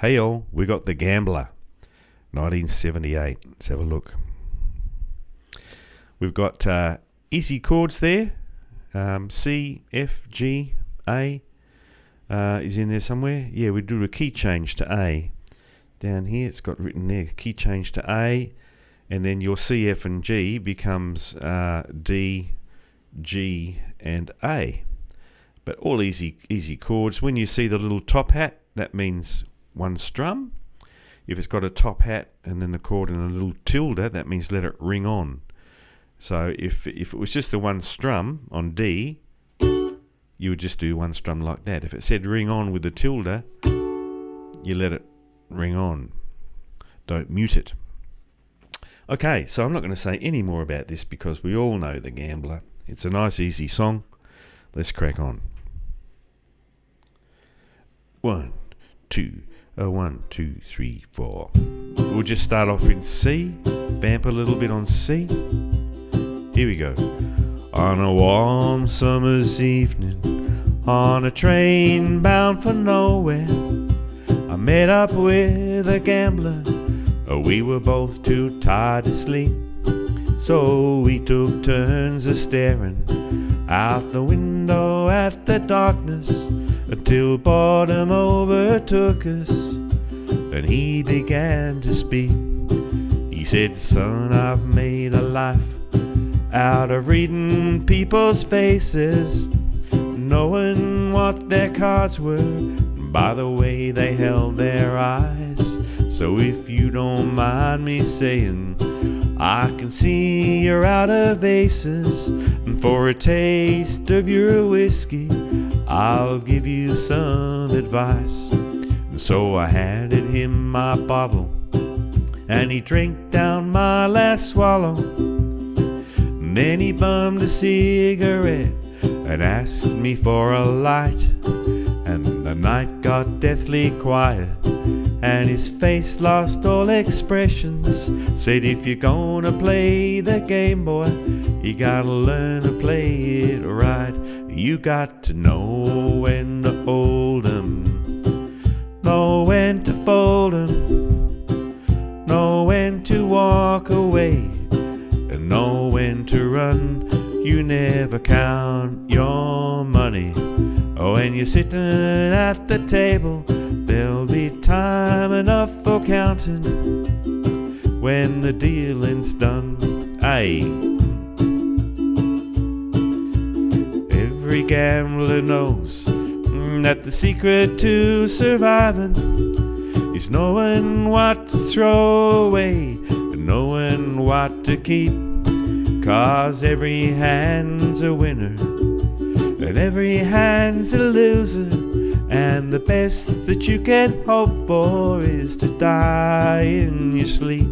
Hey all, we got The Gambler, 1978. Let's have a look. We've got easy chords there. C, F, G, A is in there somewhere. Yeah, we do a key change to A. Down here it's got written there, key change to A, and then your C, F and G becomes D, G and A. But all easy chords. When you see the little top hat, that means one strum. If it's got a top hat and then the chord and a little tilde, that means let it ring on. So if it was just the one strum on D, you would just do one strum like that. If it said ring on with the tilde, you let it ring on. Don't mute it. Okay, so I'm not going to say any more about this because we all know The Gambler. It's a nice easy song. Let's crack on. 1, 2, 1, 2, 3, 4. We'll just start off in C, vamp a little bit on C. Here we go. On a warm summer's evening, on a train bound for nowhere, I met up with a gambler. We were both too tired to sleep, so we took turns a staring out the window at the darkness until boredom overtook us, and he began to speak. He said, son, I've made a life out of reading people's faces, knowing what their cards were by the way they held their eyes. So if you don't mind me saying, I can see you're out of aces, and for a taste of your whiskey, I'll give you some advice. And so I handed him my bottle, and he drank down my last swallow. And then he bummed a cigarette and asked me for a light. And the night got deathly quiet, and his face lost all expressions. Said, if you're gonna play the game, boy, you gotta learn to play it right. You got to know when to hold 'em, know when to fold 'em, know when to walk away, and know when to run. You never count your money. When you're sitting at the table, there'll be time enough for counting when the dealing's done. Aye. Every gambler knows that the secret to surviving is knowing what to throw away and knowing what to keep. 'Cause every hand's a winner and every hand's a loser, and the best that you can hope for is to die in your sleep.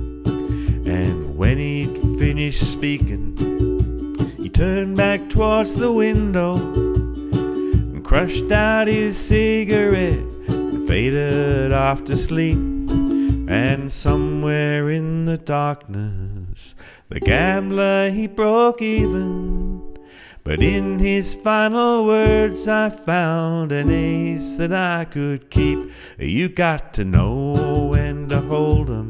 And when he'd finished speaking, he turned back towards the window and crushed out his cigarette and faded off to sleep. And somewhere in the darkness, the gambler, he broke even. But in his final words, I found an ace that I could keep. You got to know when to hold 'em,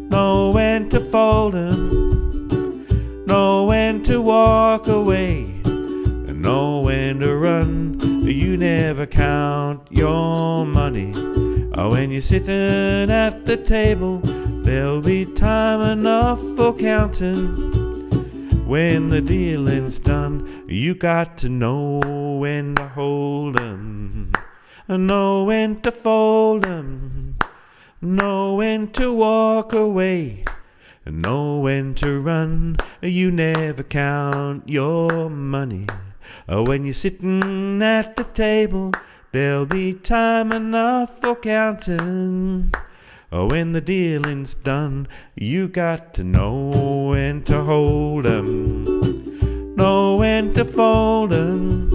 know when to fold 'em, know when to walk away, and know when to run. You never count your money. When you're sitting at the table, there'll be time enough for counting when the dealing's done. You got to know when to hold 'em, know when to fold 'em, know when to walk away, and know when to run. You never count your money. When you're sitting at the table, there'll be time enough for counting when the dealing's done. You got to know when to hold 'em, know when to fold 'em,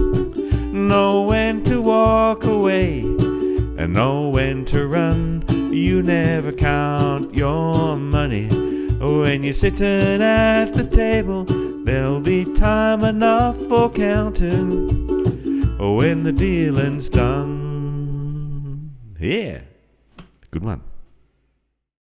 know when to walk away, and know when to run. You never count your money. When you're sitting at the table, there'll be time enough for counting when the dealing's done. Yeah. Good one.